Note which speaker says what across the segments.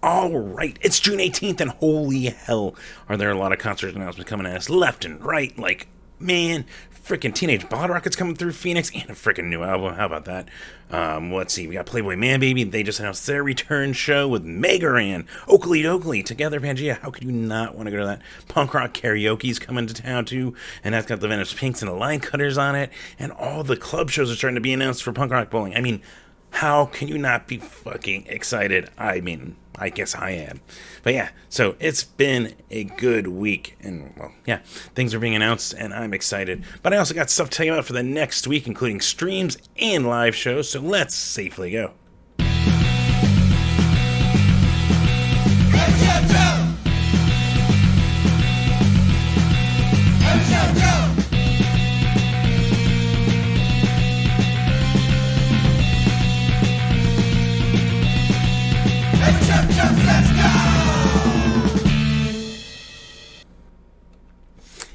Speaker 1: All right, it's June 18th, and holy hell, are there a lot of concert announcements coming at us left and right. Like, man, freaking Teenage Bottle Rocket's coming through Phoenix, and a freaking new album. How about that? Let's see, we got Playboy Man Baby. They just announced their return show with Megaran, Oakley Dokley, Together Pangea. How could you not want to go to that? Punk Rock Karaoke's coming to town, too, and that's got the Venice Pinks and the Line Cutters on it, and all the club shows are starting to be announced for Punk Rock Bowling. I mean, how can you not be fucking excited? I mean, I guess I am. But yeah, so it's been a good week. And, well, yeah, things are being announced, and I'm excited. But I also got stuff to tell you about for the next week, including streams and live shows. So let's safely go.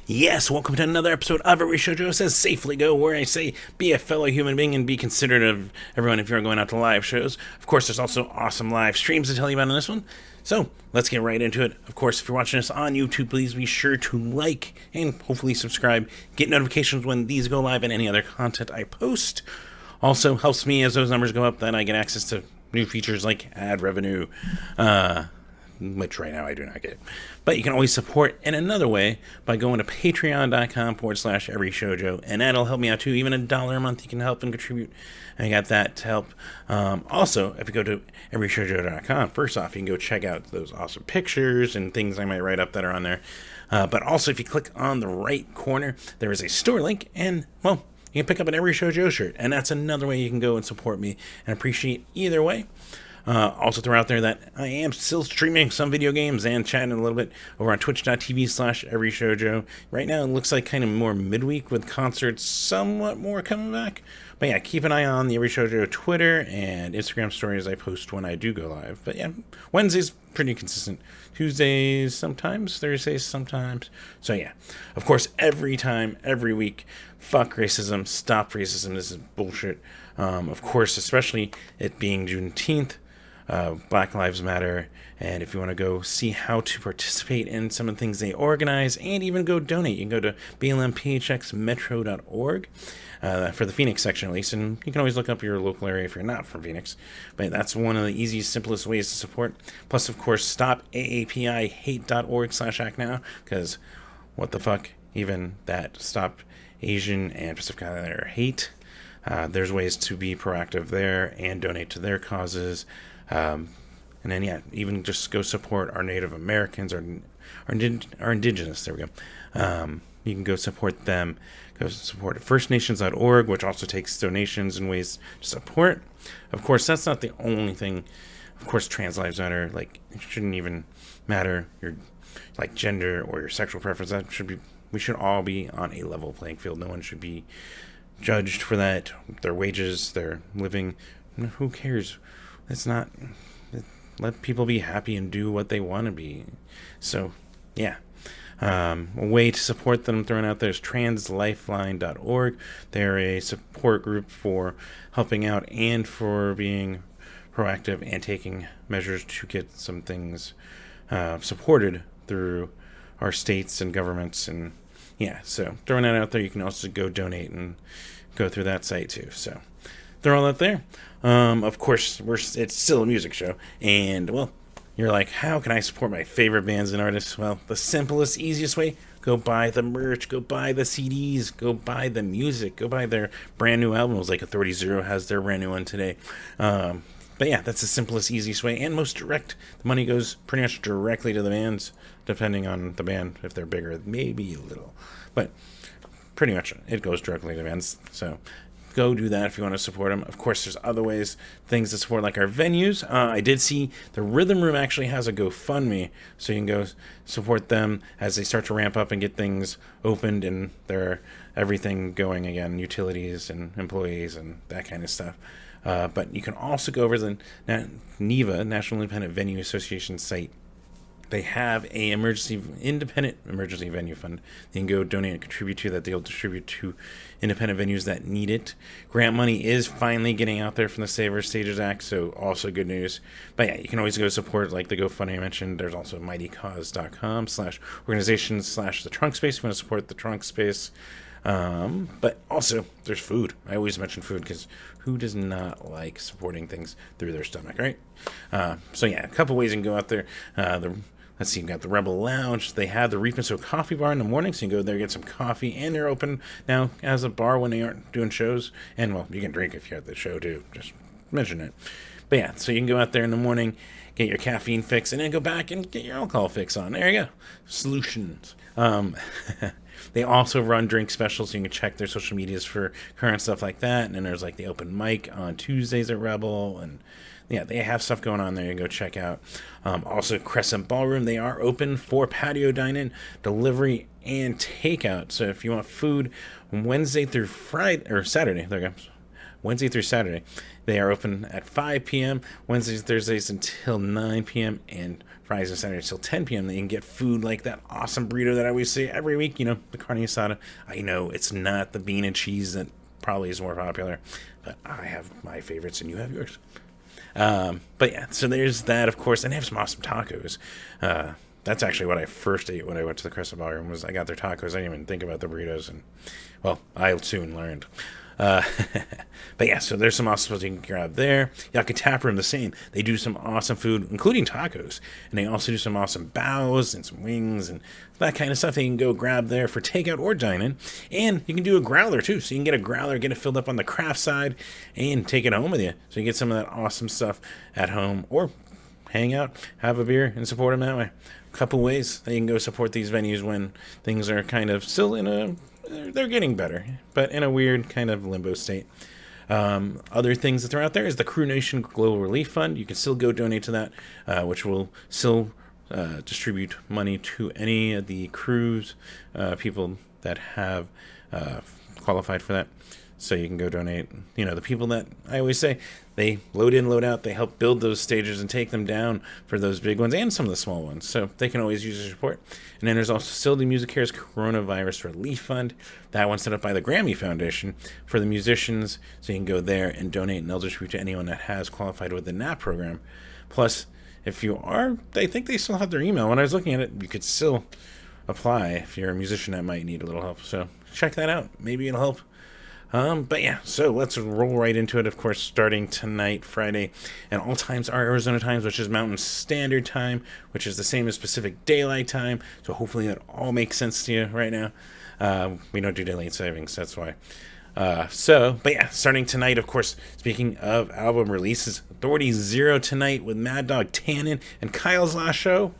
Speaker 1: Yes, welcome to another episode of Every Shoujo Says Safely Go, where I say be a fellow human being and be considerate of everyone if you're going out to live shows. Of course, there's also awesome live streams to tell you about in this one. So, let's get right into it. Of course, if you're watching this on YouTube, please be sure to like and hopefully subscribe. Get notifications when these go live and any other content I post. Also, helps me as those numbers go up, then I get access to new features like ad revenue, which right now I do not get. But you can always support in another way by going to patreon.com/everyshoujo, and that'll help me out too. Even $1 a month you can help and contribute. I got that to help. Also, if you go to everyshoujo.com, first off, you can go check out those awesome pictures and things I might write up that are on there. But also, if you click on the right corner, there is a store link, and, well, you can pick up an Every Shoujo shirt, and that's another way you can go and support me, and appreciate either way. Also throw out there that I am still streaming some video games and chatting a little bit over on twitch.tv/everyshoujo. Right now it looks like kind of more midweek with concerts somewhat more coming back. But yeah, keep an eye on the Every Shoujo Twitter and Instagram stories I post when I do go live. But yeah, Wednesdays pretty consistent. Tuesdays sometimes, Thursdays sometimes. So yeah, of course, every time, every week, fuck racism, stop racism, this is bullshit. Of course, especially it being Juneteenth. Black Lives Matter, and if you want to go see how to participate in some of the things they organize and even go donate, you can go to blmphxmetro.org for the Phoenix section at least, and you can always look up your local area if you're not from Phoenix, but that's one of the easiest, simplest ways to support. Plus, of course, stop aapihate.org/act now, because what the fuck, even that stop Asian and Pacific Islander hate. There's ways to be proactive there and donate to their causes. And then, yeah, even just go support our Native Americans, our indigenous. There we go. You can go support them. Go support firstnations.org, which also takes donations and ways to support. Of course, that's not the only thing. Of course, trans lives matter. Like, it shouldn't even matter your, like, gender or your sexual preference. That should be, we should all be on a level playing field. No one should be judged for that. Their wages, their living. Who cares? It's not. Let people be happy and do what they want to be. So, yeah. A way to support them thrown out there is translifeline.org. They're a support group for helping out and for being proactive and taking measures to get some things supported through our states and governments. And yeah, so throwing that out there, you can also go donate and go through that site too. So throw all that there. Of course, it's still a music show, and, well, you're like, how can I support my favorite bands and artists? Well, the simplest, easiest way, go buy the merch, go buy the CDs, go buy the music, go buy their brand new albums, like Authority Zero has their brand new one today. But yeah, that's the simplest, easiest way, and most direct. The money goes pretty much directly to the bands, depending on the band. If they're bigger, maybe a little, but pretty much it goes directly to the bands, so go do that if you want to support them. Of course, there's other ways, things to support, like our venues. I did see the Rhythm Room actually has a GoFundMe, so you can go support them as they start to ramp up and get things opened and their everything going again, utilities and employees and that kind of stuff. But you can also go over to the NIVA, National Independent Venue Association site They have a independent emergency venue fund. You can go donate and contribute to that. They'll distribute to independent venues that need it. Grant money is finally getting out there from the Save Our Stages Act, so also good news. But yeah, you can always go support like the GoFundMe I mentioned. There's also mightycause.com/organizations/the trunk space if you want to support the trunk space. But also there's food. I always mention food because who does not like supporting things through their stomach, right? So yeah, a couple ways you can go out there. Let's see, you've got the Rebel Lounge. They have the Reef and So coffee bar in the morning, so you can go there, get some coffee, and they're open now as a bar when they aren't doing shows. And, well, you can drink if you're at the show, too. Just mention it. But, yeah, so you can go out there in the morning, get your caffeine fix, and then go back and get your alcohol fix on. There you go. Solutions. They also run drink specials, so you can check their social medias for current stuff like that. And then there's, like, the open mic on Tuesdays at Rebel, and yeah, they have stuff going on there. You can go check out. Also, Crescent Ballroom, they are open for patio dining, delivery, and takeout. So if you want food Wednesday through Friday, or Saturday, there you go. Wednesday through Saturday, they are open at 5 p.m., Wednesdays and Thursdays until 9 p.m., and Fridays and Saturdays until 10 p.m. They can get food like that awesome burrito that I always say every week, the carne asada. I know it's not the bean and cheese that probably is more popular, but I have my favorites and you have yours. But yeah, so there's that, of course, and they have some awesome tacos. That's actually what I first ate when I went to the Crescent Ballroom, was I got their tacos. I didn't even think about the burritos, and, well, I soon learned. But yeah, so there's some awesome stuff you can grab there. Yucca Tap Room, the same. They do some awesome food, including tacos, and they also do some awesome bows and some wings and that kind of stuff. They can go grab there for takeout or dine-in, and you can do a growler too. So you can get a growler, get it filled up on the craft side, and take it home with you. So you get some of that awesome stuff at home, or hang out, have a beer, and support them that way. A couple ways that you can go support these venues when things are kind of still they're getting better, but in a weird kind of limbo state. Other things that throw out there is the Crew Nation Global Relief Fund. You can still go donate to that, which will still distribute money to any of the crews, people that have qualified for that. So you can go donate. The people that I always say, they load in, load out. They help build those stages and take them down for those big ones and some of the small ones. So they can always use your support. And then there's also still the Music Cares Coronavirus Relief Fund. That one's set up by the Grammy Foundation for the musicians. So you can go there and donate, and they'll distribute to anyone that has qualified within that program. Plus, if you are, I think they still have their email. When I was looking at it, you could still apply if you're a musician that might need a little help. So check that out. Maybe it'll help. But yeah, so let's roll right into it. Of course, starting tonight, Friday, and all times are Arizona times, which is Mountain Standard Time, which is the same as Pacific Daylight Time. So hopefully that all makes sense to you right now. We don't do daylight savings, that's why. But yeah, starting tonight, of course, speaking of album releases, Authority Zero tonight with Mad Dog Tannen and Kyle's Last Show.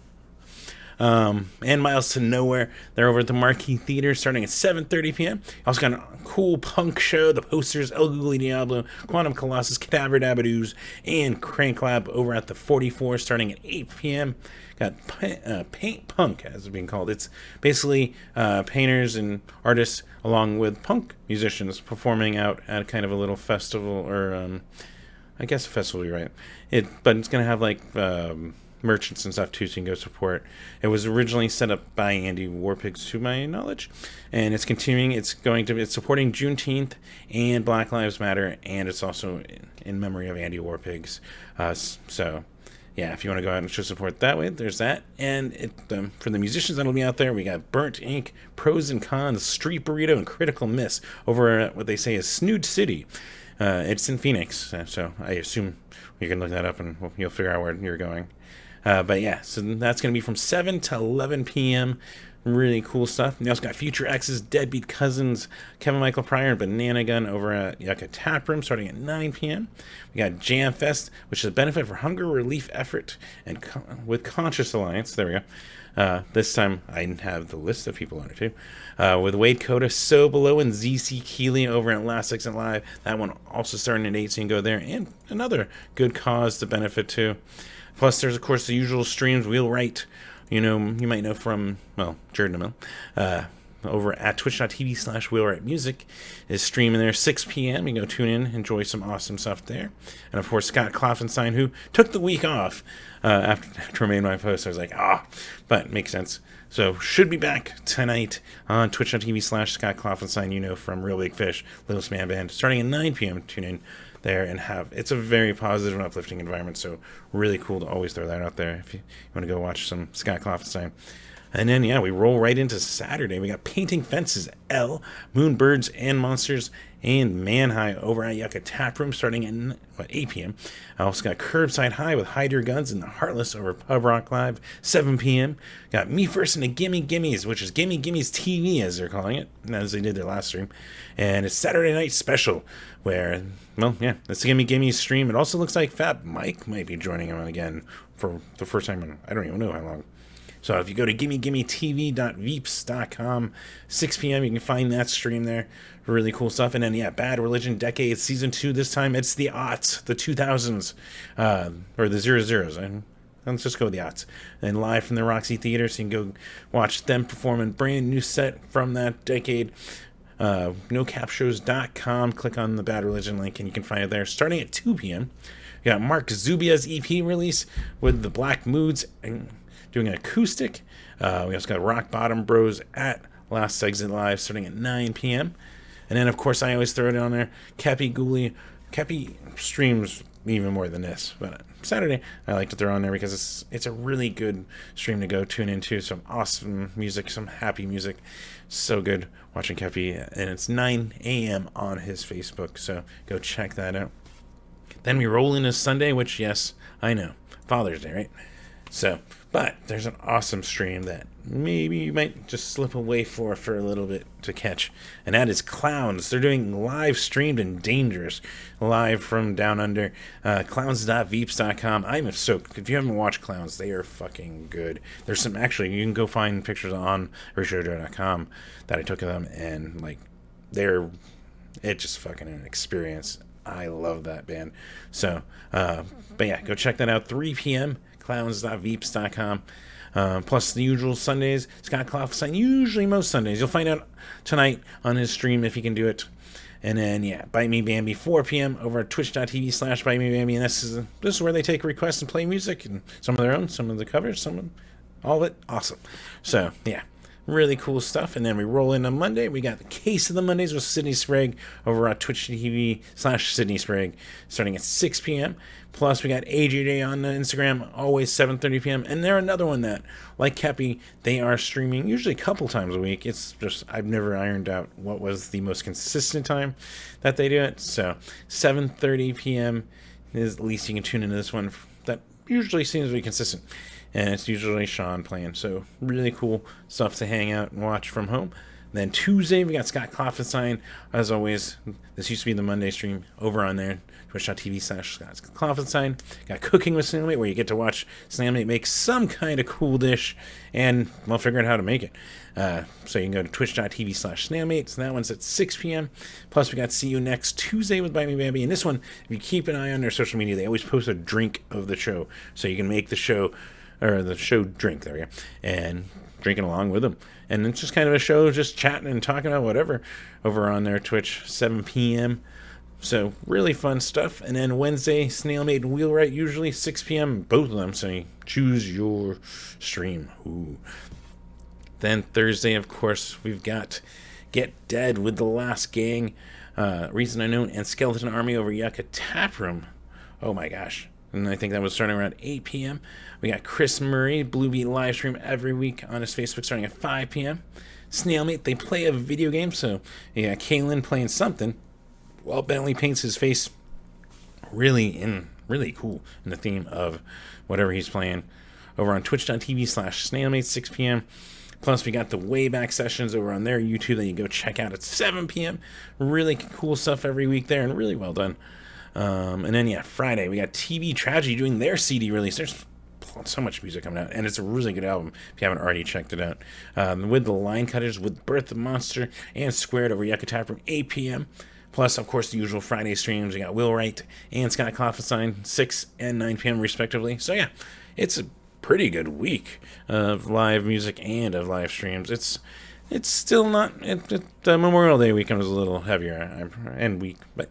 Speaker 1: And Miles to Nowhere. They're over at the Marquee Theater starting at 7:30 p.m. Also got a cool punk show, The Posters, El Googly Diablo, Quantum Colossus, Cadaver Dabadoos, and Crank Lab over at the 44 starting at 8 p.m. Got Paint Punk, as it's being called. It's basically painters and artists along with punk musicians performing out at kind of a little festival, or I guess a festival, you're right. But it's going to have like merchants and stuff too, so you can go support. It was originally set up by Andy Warpigs, to my knowledge, and it's continuing. It's supporting Juneteenth and Black Lives Matter, and it's also in memory of Andy Warpigs. So yeah, if you want to go out and show support that way, there's that. And for the musicians that'll be out there, we got Burnt Ink, Pros and Cons, Street Burrito, and Critical Miss over at what they say is Snood City. It's in Phoenix, so I assume you can look that up and you'll figure out where you're going. But yeah, so that's going to be from 7 to 11 p.m. Really cool stuff. We also got Future X's Deadbeat Cousins, Kevin Michael Pryor, and Banana Gun over at Yucca Tap Room starting at 9 p.m. We got Jam Fest, which is a benefit for hunger relief effort and with Conscious Alliance. There we go. This time I have the list of people on it too. With Wade Coda, So Below, and ZC Keeley over at Last Exit Live. That one also starting at 8, so you can go there. And another good cause to benefit too. Plus, there's, of course, the usual streams. Wheel Right, you might know from, well, Jared DeMille. over at twitch.tv/wheelwrightmusic is streaming there 6 p.m. You can go tune in, enjoy some awesome stuff there. And of course, Scott Kloffenstein, who took the week off after I made my post. I was like, but it makes sense. So should be back tonight on twitch.tv/Scott Kloffenstein, from Real Big Fish, Little Man Band, starting at 9 p.m. Tune in there and it's a very positive and uplifting environment. So really cool to always throw that out there if you want to go watch some Scott Kloffenstein. And then, we roll right into Saturday. We got Painting Fences, L, Moonbirds and Monsters, and Man High over at Yucca Tap Room starting at 8 p.m. I also got Curbside High with Hide Your Guns and the Heartless over Pub Rock Live, 7 p.m. Got Me First and the Gimme Gimmes, which is Gimme Gimmes TV, as they're calling it, as they did their last stream. And it's Saturday Night Special, where, it's the Gimme Gimmes stream. It also looks like Fat Mike might be joining him again for the first time in, I don't even know how long. So if you go to gimmegimmetv.veeps.com, 6 p.m., you can find that stream there. Really cool stuff. And then, Bad Religion Decades Season 2 this time. It's the aughts, the 2000s, or the 00s. Let's just go with the aughts. And live from the Roxy Theater, so you can go watch them perform a brand new set from that decade. NoCapShows.com. Click on the Bad Religion link, and you can find it there. Starting at 2 p.m., you got Mark Zubia's EP release with the Black Moods and doing an acoustic. We also got Rock Bottom Bros at Last Exit Live starting at 9 p.m. And then, of course, I always throw it on there. Kepi streams even more than this. But Saturday, I like to throw on there because it's a really good stream to go tune into. Some awesome music, some happy music. So good watching Kepi. And it's 9 a.m. on his Facebook. So go check that out. Then we roll into Sunday, which, yes, I know. Father's Day, right? So, but there's an awesome stream that maybe you might just slip away for a little bit to catch, and that is Clowns. They're doing live streamed and dangerous live from down under, clowns.veeps.com. I'm stoked. If you haven't watched Clowns, they are fucking good. There's some, actually, you can go find pictures on richardo.com that I took of them, and it's just fucking an experience. I love that band. So, but go check that out. 3 p.m. clowns.veeps.com. Plus the usual Sundays, Scott Kloffenstein, usually most Sundays. You'll find out tonight on his stream if he can do it. And then, Bite Me Bambi, 4 p.m. over at twitch.tv/Bite Me Bambi. And this is where they take requests and play music, and some of their own, some of the covers, all of it. Awesome. So, really cool stuff. And then we roll into Monday. We got the Case of the Mondays with Sydney Sprague over at twitch.tv/Sydney Sprague starting at 6 p.m. Plus, we got AJJ on Instagram, always 7:30 p.m. And they're another one that, like Kepi, they are streaming usually a couple times a week. It's just, I've never ironed out what was the most consistent time that they do it. So, 7:30 p.m. is at least you can tune into this one. That usually seems to be consistent. And it's usually Sean playing. So, really cool stuff to hang out and watch from home. Then Tuesday, we got Scott Kloffenstein. As always, this used to be the Monday stream over on there, twitch.tv/Scott Kloffenstein. Got Cooking with Snailmate, where you get to watch Snailmate make some kind of cool dish and, figure out how to make it. So you can go to twitch.tv/Snailmate. So that one's at 6 p.m. Plus, we got See You Next Tuesday with Bite Me Bambi. And this one, if you keep an eye on their social media, they always post a drink of the show. So you can make the show drink, there we go, and drinking along with them. And it's just kind of a show, just chatting and talking about whatever over on their Twitch, 7 p.m. So really fun stuff. And then Wednesday, Snailmate and Wheelwright, usually 6 p.m. Both of them, so you choose your stream. Ooh. Then Thursday, of course, we've got Get Dead with The Last Gang, Reason Unknown, and Skeleton Army over Yucca Tap Room. Oh my gosh. And I think that was starting around 8 p.m. We got Chris Murray, Bluebeat live stream every week on his Facebook starting at 5 p.m. Snailmate, they play a video game, so you got Kalen playing something while Bentley paints his face really cool in the theme of whatever he's playing over on twitch.tv/Snailmate, 6 p.m. Plus, we got the Wayback Sessions over on their YouTube that you go check out at 7 p.m. Really cool stuff every week there, and really well done. And then, Friday, we got TV Tragedy doing their CD release. There's so much music coming out, and it's a really good album if you haven't already checked it out. With the Line Cutters, with Birth of Monster, and Squared over Yucca Tap from 8 p.m. Plus, of course, the usual Friday streams. We got Will Wright and Scott Kloffenstein, 6 and 9 p.m. respectively. So, it's a pretty good week of live music and of live streams. It's it's still not. The Memorial Day weekend was a little heavier and weak, but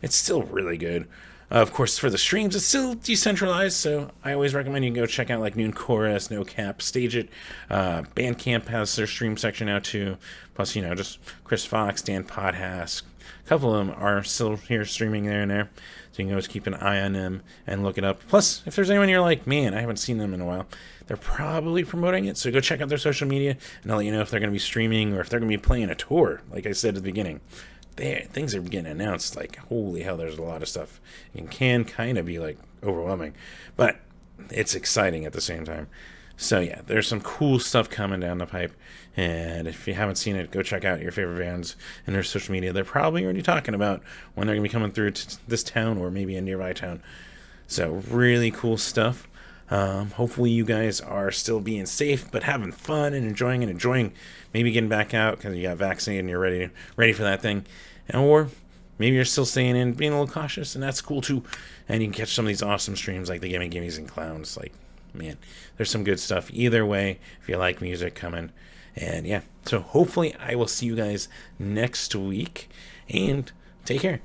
Speaker 1: it's still really good. Of course, for the streams, it's still decentralized, so I always recommend you go check out like Noon Chorus, No Cap, Stage It. Bandcamp has their stream section now too. Plus, just Chris Fox, Dan Podhask. A couple of them are still here streaming there and there, so you can always keep an eye on them and look it up. Plus, if there's anyone you're like, man, I haven't seen them in a while, they're probably promoting it, so go check out their social media, and I'll let you know if they're going to be streaming or if they're going to be playing a tour, like I said at the beginning. Things are getting announced like, holy hell, there's a lot of stuff. It can kind of be like overwhelming, but it's exciting at the same time. So yeah, there's some cool stuff coming down the pipe, and if you haven't seen it, go check out your favorite bands and their social media. They're probably already talking about when they're going to be coming through to this town or maybe a nearby town. So really cool stuff. Hopefully you guys are still being safe, but having fun and enjoying maybe getting back out because you got vaccinated and you're ready for that thing. Or maybe you're still staying in, being a little cautious, and that's cool too. And you can catch some of these awesome streams like the Gimme Gimmes and Clowns. Like, man, there's some good stuff either way if you like music coming. And yeah, so hopefully I will see you guys next week, and take care.